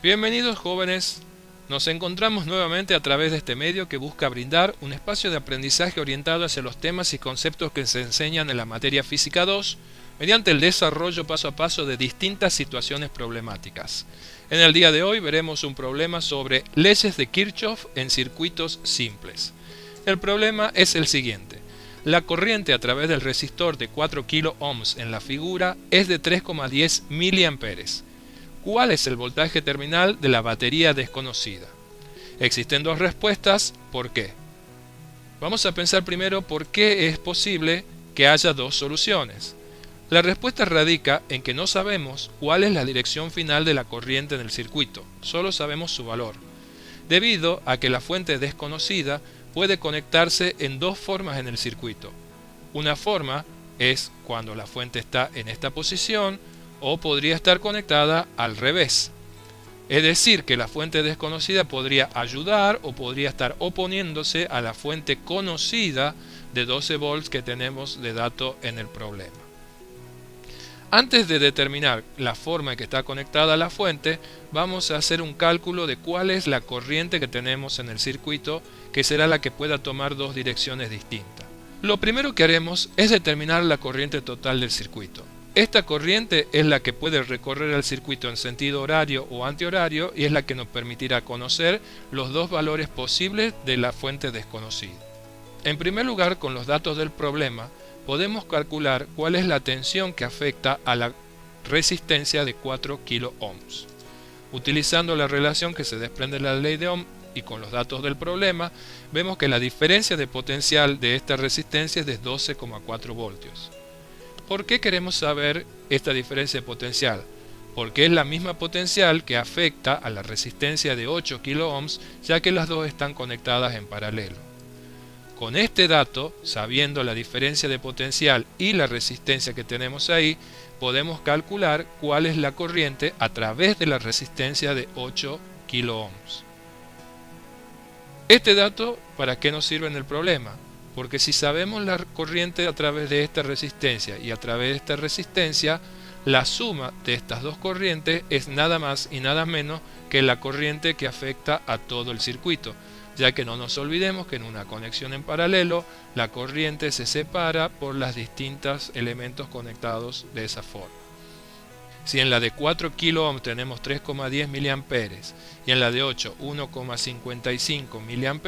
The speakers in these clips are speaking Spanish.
Bienvenidos jóvenes, nos encontramos nuevamente a través de este medio que busca brindar un espacio de aprendizaje orientado hacia los temas y conceptos que se enseñan en la materia física 2 mediante el desarrollo paso a paso de distintas situaciones problemáticas. En el día de hoy veremos un problema sobre leyes de Kirchhoff en circuitos simples. El problema es el siguiente. La corriente a través del resistor de 4 kΩ en la figura es de 3,10 mA. ¿Cuál es el voltaje terminal de la batería desconocida? Existen dos respuestas. ¿Por qué? Vamos a pensar primero por qué es posible que haya dos soluciones. La respuesta radica en que no sabemos cuál es la dirección final de la corriente en el circuito, solo sabemos su valor, debido a que la fuente desconocida puede conectarse en dos formas en el circuito. Una forma es cuando la fuente está en esta posición, o podría estar conectada al revés. Es decir, que la fuente desconocida podría ayudar o podría estar oponiéndose a la fuente conocida de 12 volts que tenemos de dato en el problema. Antes de determinar la forma en que está conectada a la fuente, vamos a hacer un cálculo de cuál es la corriente que tenemos en el circuito, que será la que pueda tomar dos direcciones distintas. Lo primero que haremos es determinar la corriente total del circuito. Esta corriente es la que puede recorrer el circuito en sentido horario o antihorario y es la que nos permitirá conocer los dos valores posibles de la fuente desconocida. En primer lugar, con los datos del problema, podemos calcular cuál es la tensión que afecta a la resistencia de 4 kΩ. Utilizando la relación que se desprende de la ley de Ohm y con los datos del problema, vemos que la diferencia de potencial de esta resistencia es de 12,4 voltios. ¿Por qué queremos saber esta diferencia de potencial? Porque es la misma potencial que afecta a la resistencia de 8 kΩ, ya que las dos están conectadas en paralelo. Con este dato, sabiendo la diferencia de potencial y la resistencia que tenemos ahí, podemos calcular cuál es la corriente a través de la resistencia de 8 kΩ. Este dato, ¿para qué nos sirve en el problema? Porque si sabemos la corriente a través de esta resistencia y a través de esta resistencia, la suma de estas dos corrientes es nada más y nada menos que la corriente que afecta a todo el circuito, ya que no nos olvidemos que en una conexión en paralelo, la corriente se separa por los distintos elementos conectados de esa forma. Si en la de 4 kΩ tenemos 3,10 mA y en la de 8 1,55 mA,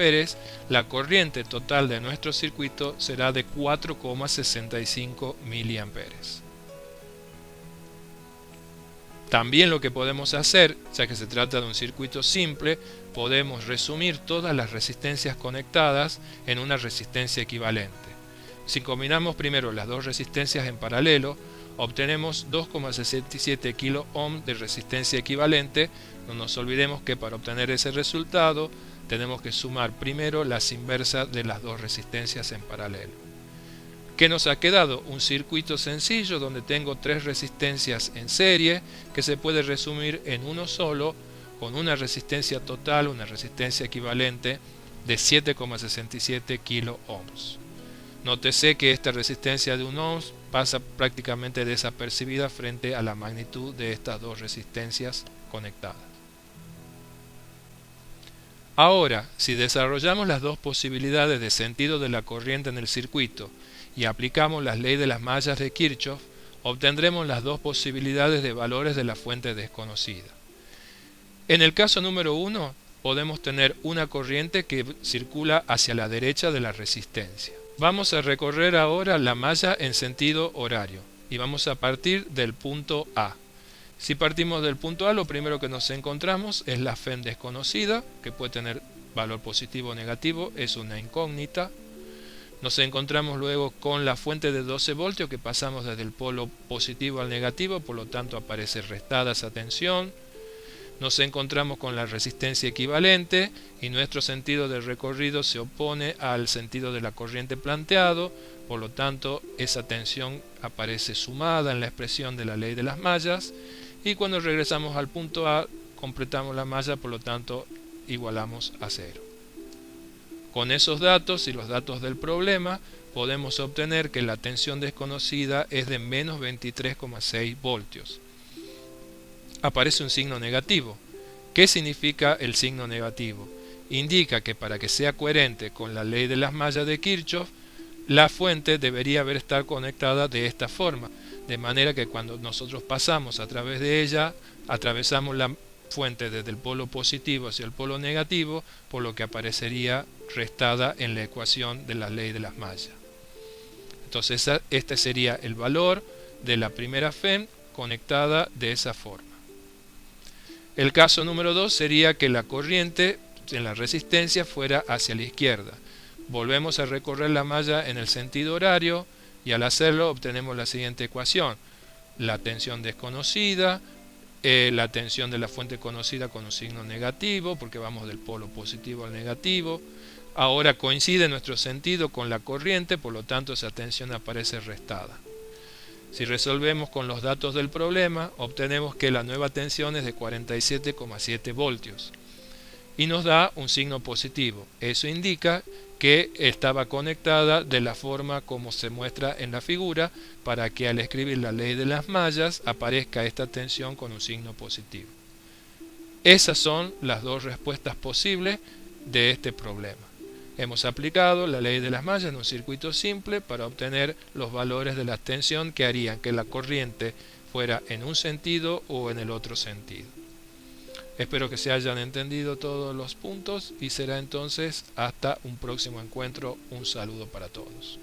la corriente total de nuestro circuito será de 4,65 mA. También lo que podemos hacer, ya que se trata de un circuito simple, podemos resumir todas las resistencias conectadas en una resistencia equivalente. Si combinamos primero las dos resistencias en paralelo, obtenemos 2,67 kΩ de resistencia equivalente. No nos olvidemos que para obtener ese resultado tenemos que sumar primero las inversas de las dos resistencias en paralelo. ¿Qué nos ha quedado? Un circuito sencillo donde tengo tres resistencias en serie que se puede resumir en uno solo, con una resistencia total, una resistencia equivalente de 7,67 kΩ. Nótese que esta resistencia de 1 ohm pasa prácticamente desapercibida frente a la magnitud de estas dos resistencias conectadas. Ahora, si desarrollamos las dos posibilidades de sentido de la corriente en el circuito y aplicamos las leyes de las mallas de Kirchhoff, obtendremos las dos posibilidades de valores de la fuente desconocida. En el caso número 1, podemos tener una corriente que circula hacia la derecha de la resistencia. Vamos a recorrer ahora la malla en sentido horario y vamos a partir del punto A. Si partimos del punto A, lo primero que nos encontramos es la FEM desconocida, que puede tener valor positivo o negativo, es una incógnita. Nos encontramos luego con la fuente de 12 voltios que pasamos desde el polo positivo al negativo, por lo tanto aparece restada esa tensión. Nos encontramos con la resistencia equivalente y nuestro sentido de recorrido se opone al sentido de la corriente planteado, por lo tanto esa tensión aparece sumada en la expresión de la ley de las mallas y cuando regresamos al punto A completamos la malla, por lo tanto igualamos a 0. Con esos datos y los datos del problema podemos obtener que la tensión desconocida es de menos 23,6 voltios. Aparece un signo negativo. ¿Qué significa el signo negativo? Indica que para que sea coherente con la ley de las mallas de Kirchhoff, la fuente debería estar conectada de esta forma, de manera que cuando nosotros pasamos a través de ella, atravesamos la fuente desde el polo positivo hacia el polo negativo, por lo que aparecería restada en la ecuación de la ley de las mallas. Entonces este sería el valor de la primera FEM conectada de esa forma. El caso número 2 sería que la corriente en la resistencia fuera hacia la izquierda. Volvemos a recorrer la malla en el sentido horario y al hacerlo obtenemos la siguiente ecuación. La tensión desconocida, la tensión de la fuente conocida con un signo negativo, porque vamos del polo positivo al negativo. Ahora coincide nuestro sentido con la corriente, por lo tanto esa tensión aparece restada. Si resolvemos con los datos del problema, obtenemos que la nueva tensión es de 47,7 voltios y nos da un signo positivo. Eso indica que estaba conectada de la forma como se muestra en la figura, para que al escribir la ley de las mallas aparezca esta tensión con un signo positivo. Esas son las dos respuestas posibles de este problema. Hemos aplicado la ley de las mallas en un circuito simple para obtener los valores de la tensión que harían que la corriente fuera en un sentido o en el otro sentido. Espero que se hayan entendido todos los puntos y será entonces hasta un próximo encuentro. Un saludo para todos.